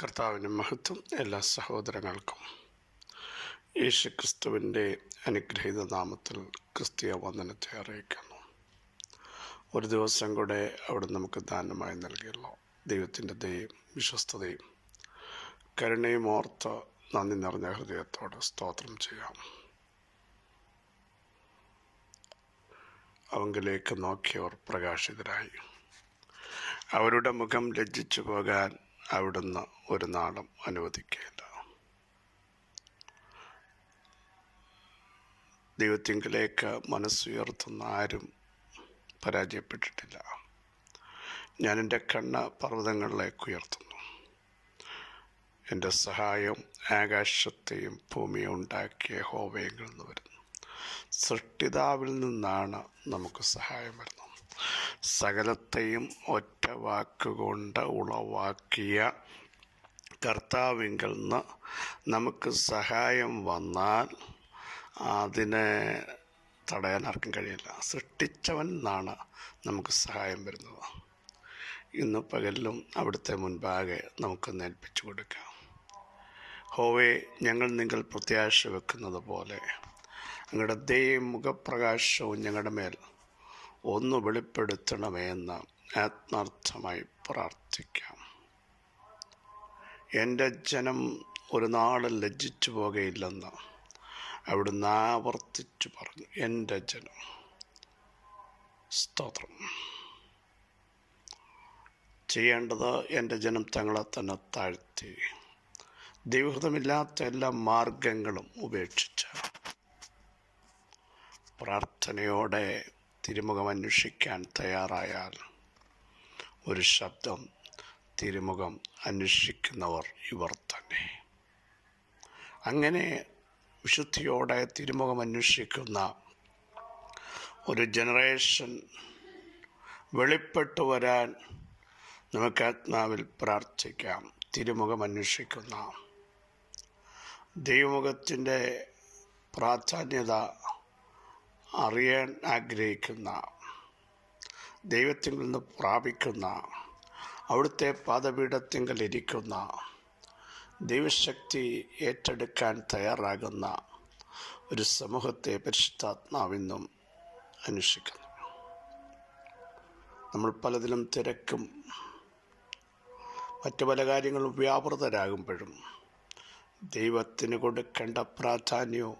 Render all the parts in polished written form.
കർത്താവിൻ്റെ മഹത്വം എല്ലാ സഹോദരങ്ങൾക്കും യേശുക്രിസ്തുവിൻ്റെ അനുഗ്രഹീത നാമത്തിൽ ക്രിസ്തീയ വന്ദനത്തെ അറിയിക്കുന്നു. ഒരു ദിവസം കൂടെ അവിടെ നമുക്ക് ദാനമായി നൽകിയുള്ള ദൈവത്തിൻ്റെ ദയയും വിശ്വസ്തതയും കരുണയും ഓർത്ത് നന്ദി നിറഞ്ഞ ഹൃദയത്തോടെ സ്തോത്രം ചെയ്യാം. അവങ്കിലേക്ക് നോക്കിയവർ പ്രകാശിതരായി. അവരുടെ മുഖം ലജ്ജിച്ചു പോകാൻ അവിടുന്ന് ഒരു നാളും അനുവദിക്കുകയില്ല. ദൈവത്തിങ്കിലേക്ക് മനസ്സുയർത്തുന്ന ആരും പരാജയപ്പെട്ടിട്ടില്ല. ഞാൻ എൻ്റെ കണ്ണ് പർവ്വതങ്ങളിലേക്ക് ഉയർത്തുന്നു. എൻ്റെ സഹായം ആകാശത്തെയും ഭൂമിയെ ഉണ്ടാക്കിയ യഹോവയിൽ നിന്ന് വരുന്നു. സൃഷ്ടിതാവിൽ നിന്നാണ് നമുക്ക് സഹായം വരുന്നത്. സകലത്തെയും ഒറ്റ വാക്കുകൊണ്ട് ഉളവാക്കിയ കർത്താവിങ്കിൽ നിന്ന് നമുക്ക് സഹായം വന്നാൽ അതിനെ തടയാൻ ആർക്കും കഴിയില്ല. സൃഷ്ടിച്ചവൻ നിന്നാണ് നമുക്ക് സഹായം വരുന്നത്. ഇന്ന് പകലിലും അവിടുത്തെ മുൻപാകെ നമുക്ക് ഏൽപ്പിച്ചു കൊടുക്കാം. ഹോവേ, ഞങ്ങൾ നിങ്ങൾ പ്രത്യാശ വെക്കുന്നത് പോലെ അങ്ങയുടെ ദയയും മുഖപ്രകാശവും ഞങ്ങളുടെ മേൽ ഒന്ന് വെളിപ്പെടുത്തണമേ എന്ന് ആത്മാർത്ഥമായി പ്രാർത്ഥിക്കാം. എൻ്റെ ജനം ഒരു നാളും ലജ്ജിച്ചു പോകുകയില്ലെന്ന് അവിടുന്ന് ആവർത്തിച്ചു പറഞ്ഞു. എൻ്റെ ജനം. സ്തോത്രം. ചെയ്യേണ്ടത് എൻ്റെ ജനം തങ്ങളെ തന്നെ താഴ്ത്തി ദൈവഹിതമില്ലാത്ത എല്ലാ മാർഗങ്ങളും ഉപേക്ഷിച്ച് പ്രാർത്ഥനയോടെ തിരുമുഖം അന്വേഷിക്കാൻ തയ്യാറായാൽ ഒരു ശബ്ദം, തിരുമുഖം അന്വേഷിക്കുന്നവർ ഇവർ തന്നെ. അങ്ങനെ വിശുദ്ധിയോടെ തിരുമുഖം അന്വേഷിക്കുന്ന ഒരു ജനറേഷൻ വെളിപ്പെട്ടു വരാൻ നമുക്ക് ആത്മാവിൽ പ്രാർത്ഥിക്കാം. തിരുമുഖം അന്വേഷിക്കുന്ന, ദൈവമുഖത്തിൻ്റെ പ്രാധാന്യത അറിയാൻ ആഗ്രഹിക്കുന്ന, ദൈവത്തിൽ നിന്ന് പ്രാപിക്കുന്ന, അവിടുത്തെ പാദപീഠത്തിങ്കൽ ഇരിക്കുന്ന, ദൈവശക്തി ഏറ്റെടുക്കാൻ തയ്യാറാകുന്ന ഒരു സമൂഹത്തെ പരിശുദ്ധാത്മാവിന്നും അന്വേഷിക്കുന്നു. നമ്മൾ പലതിലും തിരക്കും മറ്റു പല കാര്യങ്ങളും വ്യാപൃതരാകുമ്പോഴും ദൈവത്തിന് കൊടുക്കേണ്ട പ്രാധാന്യവും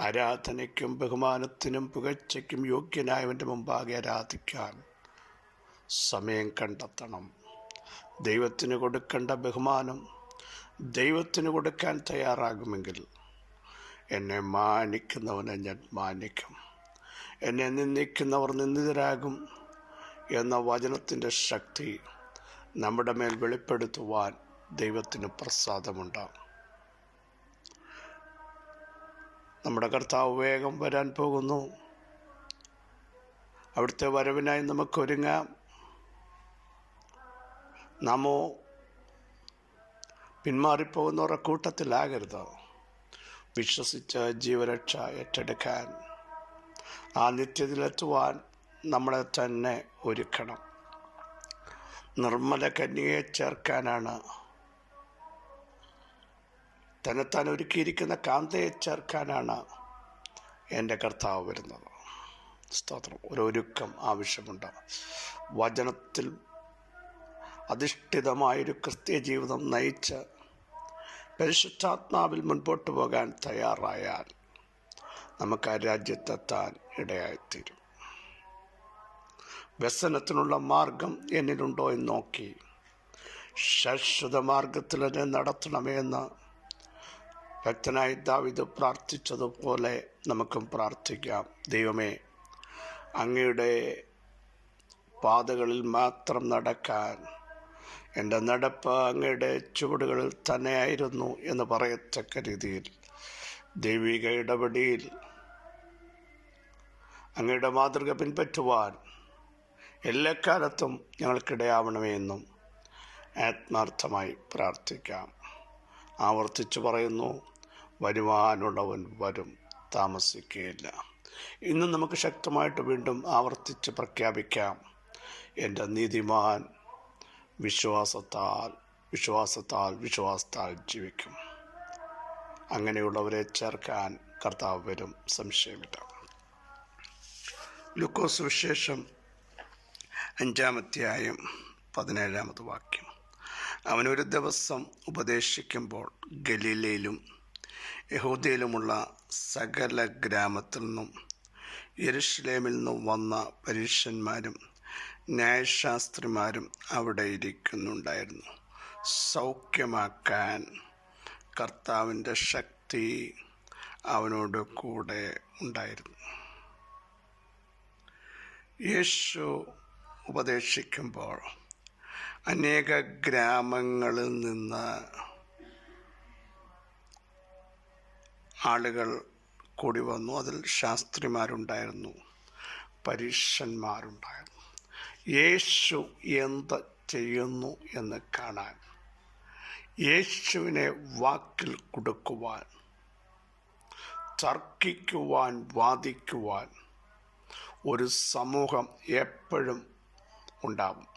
ആരാധനയ്ക്കും ബഹുമാനത്തിനും പുകഴ്ചയ്ക്കും യോഗ്യനായവൻ്റെ മുമ്പാകെ ആരാധിക്കാൻ സമയം കണ്ടെത്തണം. ദൈവത്തിന് കൊടുക്കേണ്ട ബഹുമാനം ദൈവത്തിന് കൊടുക്കാൻ തയ്യാറാകുമെങ്കിൽ എന്നെ മാനിക്കുന്നവനെ ഞാൻ മാനിക്കും, എന്നെ നിന്ദിക്കുന്നവർ നിന്ദിതരാകും എന്ന വചനത്തിൻ്റെ ശക്തി നമ്മുടെ മേൽ വെളിപ്പെടുത്തുവാൻ ദൈവത്തിന് പ്രസാദമുണ്ടാകും. നമ്മുടെ കർത്താവ് വേഗം വരാൻ പോകുന്നു. അവിടുത്തെ വരവിനായി നമുക്കൊരുങ്ങാം. നാമോ പിന്മാറിപ്പോകുന്നവരുടെ കൂട്ടത്തിലാകരുത്. വിശ്വസിച്ച് ജീവരക്ഷ ഏറ്റെടുക്കാൻ, ആ നിത്യത്തിലെത്തുവാൻ നമ്മളെ തന്നെ ഒരുക്കണം. നിർമ്മല കന്യകയെ ചേർക്കാനാണ്, തന്നെത്താൻ ഒരുക്കിയിരിക്കുന്ന കാന്തയെ ചേർക്കാനാണ് എൻ്റെ കർത്താവ് വരുന്നത്. സ്തോത്രം. ഒരുക്കം ആവശ്യമുണ്ട്. വചനത്തിൽ അധിഷ്ഠിതമായൊരു ക്രിസ്തീയ ജീവിതം നയിച്ച് പരിശുദ്ധാത്മാവിൽ മുൻപോട്ട് പോകാൻ തയ്യാറായാൽ നമുക്ക് ആ രാജ്യത്തെത്താൻ ഇടയായിത്തീരും. വ്യസനത്തിനുള്ള മാർഗം എന്നിലുണ്ടോ എന്ന് നോക്കി ശാശ്വത മാർഗത്തിൽ എന്നെ നടത്തണമേ എന്ന് ഭക്തനായി ദാവീദ് പ്രാർത്ഥിച്ചതുപോലെ നമുക്കും പ്രാർത്ഥിക്കാം. ദൈവമേ, അങ്ങയുടെ പാതകളിൽ മാത്രം നടക്കാൻ എൻ്റെ നടപ്പ് അങ്ങയുടെ ചുവടുകളിൽ തന്നെയായിരുന്നു എന്ന് പറയത്തക്ക രീതിയിൽ ദൈവിക ഇടപെടിയിൽ അങ്ങയുടെ മാതൃക പിൻപറ്റുവാൻ എല്ലാ കാലത്തും ഞങ്ങൾക്കിടയാവണമേ എന്നും ആത്മാർത്ഥമായി പ്രാർത്ഥിക്കാം. ആവർത്തിച്ചു പറയുന്നു, വരുവാനുള്ളവൻ വരും, താമസിക്കുകയില്ല. ഇന്നും നമുക്ക് ശക്തമായിട്ട് വീണ്ടും ആവർത്തിച്ച് പ്രഖ്യാപിക്കാം, എൻ്റെ നീതിമാൻ വിശ്വാസത്താൽ വിശ്വാസത്താൽ ജീവിക്കും. അങ്ങനെയുള്ളവരെ ചേർക്കാൻ കർത്താവ് വരും, സംശയമില്ല. ലൂക്കോസ് സുവിശേഷം 5-ാം അധ്യായം 17-ാമത്തെ വാക്യം. അവനൊരു ദിവസം ഉപദേശിക്കുമ്പോൾ ഗലീലയിലും യഹൂദയിലുമുള്ള സകല ഗ്രാമത്തിൽ നിന്നും യെരുശലേമിൽ നിന്നും വന്ന പരീശന്മാരും ന്യായശാസ്ത്രിമാരും അവിടെ ഇരിക്കുന്നുണ്ടായിരുന്നു. സൗഖ്യമാക്കാൻ കർത്താവിൻ്റെ ശക്തി അവനോട് കൂടെ ഉണ്ടായിരുന്നു. യേശു ഉപദേശിക്കുമ്പോൾ അനേക ഗ്രാമങ്ങളിൽ നിന്ന് ആളുകൾ കൂടി വന്നു. അതിൽ ശാസ്ത്രിമാരുണ്ടായിരുന്നു, പരീശന്മാരുണ്ടായിരുന്നു. യേശു എന്ത് ചെയ്യുന്നു എന്ന് കാണാൻ, യേശുവിനെ വാക്കിൽ കൊടുക്കുവാൻ, തർക്കിക്കുവാൻ, വാദിക്കുവാൻ ഒരു സമൂഹം എപ്പോഴും ഉണ്ടാവും.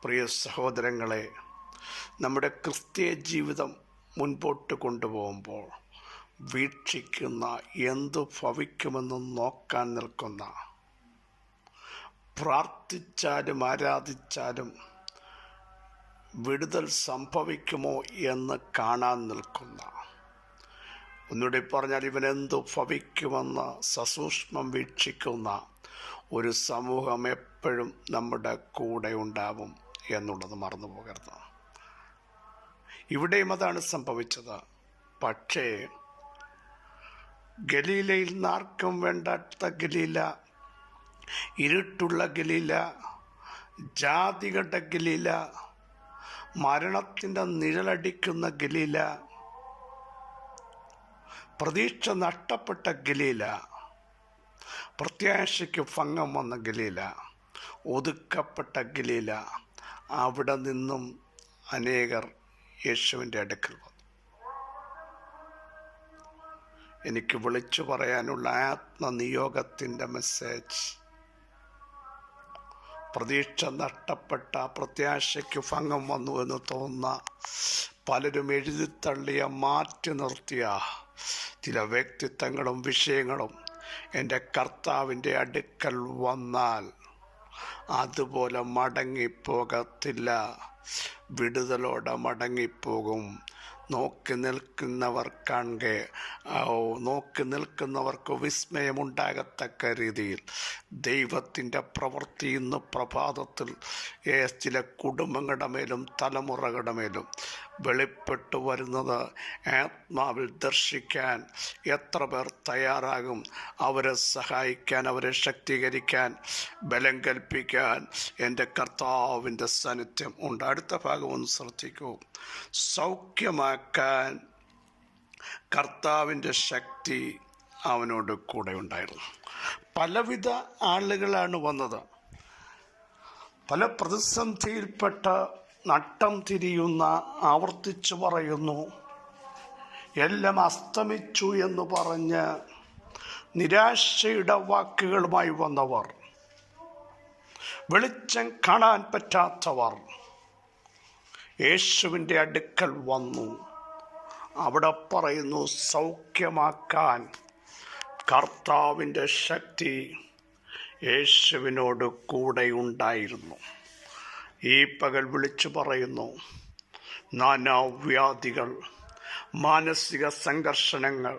പ്രിയ സഹോദരങ്ങളെ, നമ്മുടെ ക്രിസ്തീയ ജീവിതം മുൻപോട്ട് കൊണ്ടുപോകുമ്പോൾ വീക്ഷിക്കുന്ന, എന്തു ഭവിക്കുമെന്ന് നോക്കാൻ നിൽക്കുന്ന, പ്രാർത്ഥിച്ചാലും ആരാധിച്ചാലും വിടുതൽ സംഭവിക്കുമോ എന്ന് കാണാൻ നിൽക്കുന്ന, ഒന്നുകൂടി പറഞ്ഞാൽ ഇവനെന്തു ഭവിക്കുമെന്ന് സസൂക്ഷ്മം വീക്ഷിക്കുന്ന ഒരു സമൂഹം എപ്പോഴും നമ്മുടെ കൂടെ ഉണ്ടാവും എന്നുള്ളത് മറന്നു പോകരുത്. ഇവിടെയും അതാണ് സംഭവിച്ചത്. പക്ഷേ ഗലീലയിൽ നിന്ന് ആർക്കും വേണ്ടാത്ത ഗലീല, ഇരുട്ടുള്ള ഗലീല, ജാതികളുടെ ഗലീല, മരണത്തിൻ്റെ നിഴലടിക്കുന്ന ഗലീല, പ്രതീക്ഷ നഷ്ടപ്പെട്ട ഗലീല, പ്രത്യാശയ്ക്ക് ഭംഗം വന്ന ഗലീല, ഒതുക്കപ്പെട്ട ഗലീല, അവിടെ നിന്നും അനേകർ യേശുവിൻ്റെ അടുക്കൽ വന്നു. എനിക്ക് വിളിച്ചു പറയാനുള്ള ആത്മനിയോഗത്തിൻ്റെ മെസ്സേജ്, പ്രതീക്ഷ നഷ്ടപ്പെട്ട, പ്രത്യാശയ്ക്ക് ഭംഗം വന്നു എന്ന് തോന്നുന്ന, പലരും എഴുതിത്തള്ളിയ, മാറ്റി നിർത്തിയ ചില വ്യക്തിത്വങ്ങളും വിഷയങ്ങളും എൻ്റെ കർത്താവിൻ്റെ അടുക്കൽ വന്നാൽ അതുപോലെ മടങ്ങിപ്പോകത്തില്ല, വിടുതലോടെ മടങ്ങിപ്പോകും. നോക്കി നിൽക്കുന്നവർക്ക് വിസ്മയമുണ്ടാകത്തക്ക രീതിയിൽ ദൈവത്തിൻ്റെ പ്രവൃത്തി ഇന്ന് പ്രഭാതത്തിൽ ചില കുടുംബങ്ങളുടെ മേലും തലമുറകളുടെ മേലും വെളിപ്പെട്ടു വരുന്നത് ആത്മാവിൽ ദർശിക്കാൻ എത്ര പേർ തയ്യാറാകും? അവരെ സഹായിക്കാൻ, അവരെ ശക്തീകരിക്കാൻ, ബലം കൽപ്പിക്കാൻ എൻ്റെ കർത്താവിൻ്റെ സാന്നിധ്യം ഉണ്ട്. അടുത്ത ഭാഗം ഒന്ന് ശ്രദ്ധിക്കൂ. സൗഖ്യമാക്കാൻ കർത്താവിൻ്റെ ശക്തി അവനോട് കൂടെ ഉണ്ടായിരുന്നു. പലവിധ ആളുകളാണ് വന്നത്. പല പ്രതിസന്ധിയിൽപ്പെട്ട, നട്ടം തിരിയുന്ന, ആവർത്തിച്ചു പറയുന്നു, എല്ലാം അസ്തമിച്ചു എന്ന് പറഞ്ഞ് നിരാശയുടെ വാക്കുകളുമായി വന്നവർ, വെളിച്ചം കാണാൻ പറ്റാത്തവർ യേശുവിൻ്റെ അടുക്കൽ വന്നു. അവിടെ പറയുന്നു, സൗഖ്യമാക്കാൻ കർത്താവിൻ്റെ ശക്തി യേശുവിനോട് കൂടെ ഉണ്ടായിരുന്നു. ഈ പകൽ വിളിച്ചു പറയുന്നു, നാനാവ്യാധികൾ, മാനസിക സംഘർഷണങ്ങൾ,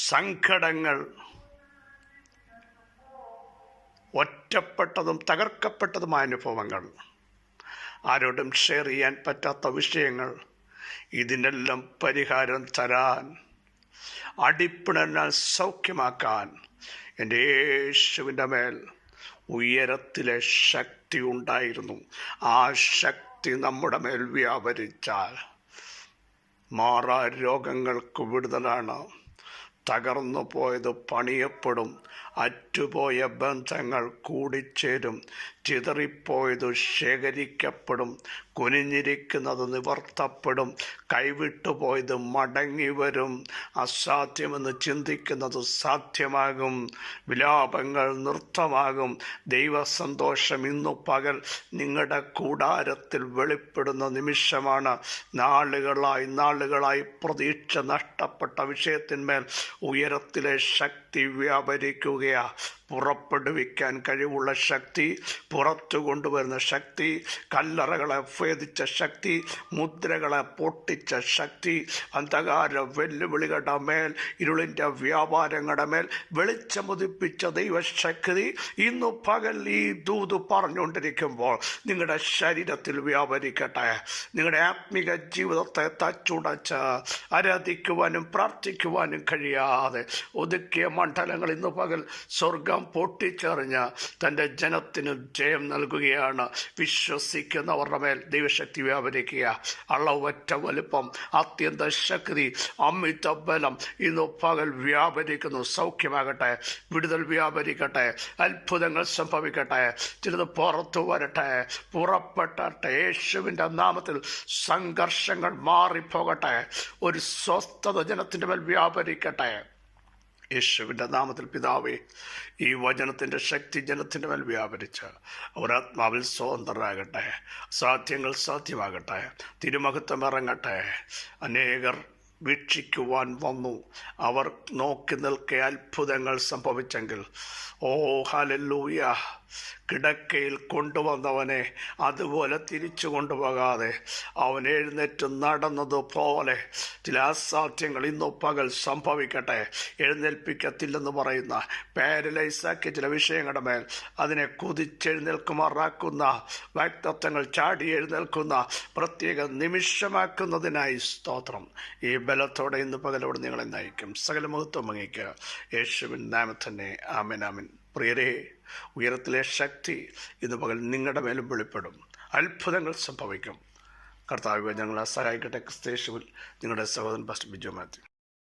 സങ്കടങ്ങൾ, ഒറ്റപ്പെട്ടതും തകർക്കപ്പെട്ടതുമായ അനുഭവങ്ങൾ, ആരോടും ഷെയർ ചെയ്യാൻ പറ്റാത്ത വിഷയങ്ങൾ, ഇതിനെല്ലാം പരിഹാരം തരാൻ, അടിപ്പിണരാൻ, സൗഖ്യമാക്കാൻ എൻ്റെ യേശുവിൻ്റെ മേൽ ഉയരത്തിലെ ശക്തി ഉണ്ടായിരുന്നു. ആ ശക്തി നമ്മുടെ മേൽ വ്യാപരിച്ചാൽ മാറാ രോഗങ്ങൾക്ക് വിടുതലാണ്. തകർന്നു പോയത് പണിയപ്പെടും. അറ്റുപോയ ബന്ധങ്ങൾ കൂടിച്ചേരും, ചിതറിപ്പോയത് ശേഖരിക്കപ്പെടും, കുനിഞ്ഞിരിക്കുന്നത് നിവർത്തപ്പെടും, കൈവിട്ടുപോയത് മടങ്ങി വരും, അസാധ്യമെന്ന് ചിന്തിക്കുന്നത് സാധ്യമാകും, വിലാപങ്ങൾ നൃത്തമാകും. ദൈവസന്തോഷം ഇന്നു പകൽ നിങ്ങളുടെ കൂടാരത്തിൽ വെളിപ്പെടുന്ന നിമിഷമാണ്. നാളുകളായി പ്രതീക്ഷ നഷ്ടപ്പെട്ട വിഷയത്തിന്മേൽ ഉയരത്തിലെ ശക്തി വ്യാപരിക്കുകയാ. പുറപ്പെടുവിക്കാൻ കഴിവുള്ള ശക്തി, പുറത്തു കൊണ്ടുവരുന്ന ശക്തി, കല്ലറകളെ ഭേദിച്ച ശക്തി, മുദ്രകളെ പൊട്ടിച്ച ശക്തി, അന്ധകാര വെല്ലുവിളികളുടെ മേൽ, ഇരുളിൻ്റെ വ്യാപാരങ്ങളുടെ മേൽ വെളിച്ചമുദിപ്പിച്ച ദൈവശക്തി ഇന്നു പകൽ ഈ ദൂത് പറഞ്ഞുകൊണ്ടിരിക്കുമ്പോൾ നിങ്ങളുടെ ശരീരത്തിൽ വ്യാപരിക്കട്ടെ. നിങ്ങളുടെ ആത്മീക ജീവിതത്തെ തച്ചുടച്ച് ആരാധിക്കുവാനും പ്രാർത്ഥിക്കുവാനും കഴിയാതെ ഒതുക്കിയ മണ്ഡലങ്ങൾ ഇന്നു പകൽ സ്വർഗം പൊട്ടിച്ചെറിഞ്ഞ് തൻ്റെ ജനത്തിന് ജയം നൽകുകയാണ്. വിശ്വസിക്കുന്നവരുടെ മേൽ ദൈവശക്തി വ്യാപരിക്കുക. അളവറ്റ വലുപ്പം, അത്യന്ത ശക്തി, അമിത ബലം ഇന്നു പകൽ വ്യാപരിക്കുന്നു. സൗഖ്യമാകട്ടെ, വിടുതൽ വ്യാപരിക്കട്ടെ, അത്ഭുതങ്ങൾ സംഭവിക്കട്ടെ, ചിലത് പുറത്തു വരട്ടെ, പുറപ്പെട്ടെ. യേശുവിൻ്റെ നാമത്തിൽ സംഘർഷങ്ങൾ മാറിപ്പോകട്ടെ. ഒരു സ്വസ്ഥത ജനത്തിൻ്റെ മേൽ വ്യാപരിക്കട്ടെ. യേശുവിൻ്റെ നാമത്തിൽ പിതാവേ, ഈ വചനത്തിൻ്റെ ശക്തി ജനത്തിൻ്റെ മേൽ വ്യാപരിച്ച് അവരാത്മാവിൽ സ്വതന്ത്രരാകട്ടെ. സാധ്യങ്ങൾ സാധ്യമാകട്ടെ. തിരുമഹത്വം ഇറങ്ങട്ടെ. അനേകർ വീക്ഷിക്കുവാൻ വന്നു. അവർ നോക്കി നിൽക്കെ അത്ഭുതങ്ങൾ സംഭവിച്ചെങ്കിൽ, ഓ ഹല്ലേലൂയ, കിടക്കയിൽ കൊണ്ടുവന്നവനെ അതുപോലെ തിരിച്ചു കൊണ്ടുപോകാതെ അവൻ എഴുന്നേറ്റ് നടന്നതുപോലെ ചില അസാധ്യങ്ങൾ ഇന്നു പകൽ സംഭവിക്കട്ടെ. എഴുന്നേൽപ്പിക്കത്തില്ലെന്ന് പറയുന്ന പാരലൈസാക്കിയ ചില വിഷയങ്ങളുടെ മേൽ അതിനെ കുതിച്ചെഴുന്നേൽക്കുമാറാക്കുന്ന വ്യക്തിത്വങ്ങൾ ചാടി എഴുന്നേൽക്കുന്ന പ്രത്യേക നിമിഷമാക്കുന്നതിനായി സ്തോത്രം. ഈ ബലത്തോടെ ഇന്ന് പകലോട് നിങ്ങളെ നയിക്കും. സകല മഹത്വം അങ്ങേക്ക് യേശുവിൻ നാമത്തിൽ തന്നെ. ആമേൻ ആമേൻ. പ്രിയരേ, ഉയരത്തിലെ ശക്തി ഇന്ന് പകൽ നിങ്ങളുടെ മേലും വെളിപ്പെടും. അത്ഭുതങ്ങൾ സംഭവിക്കും. കർത്താവ് ഞങ്ങളെ സഹായിക്കട്ടെ. ക്രിസ്തയേശുവിൽ നിങ്ങളുടെ സഹോദരൻ പാസ്റ്റർ ബിജു മാത്യു.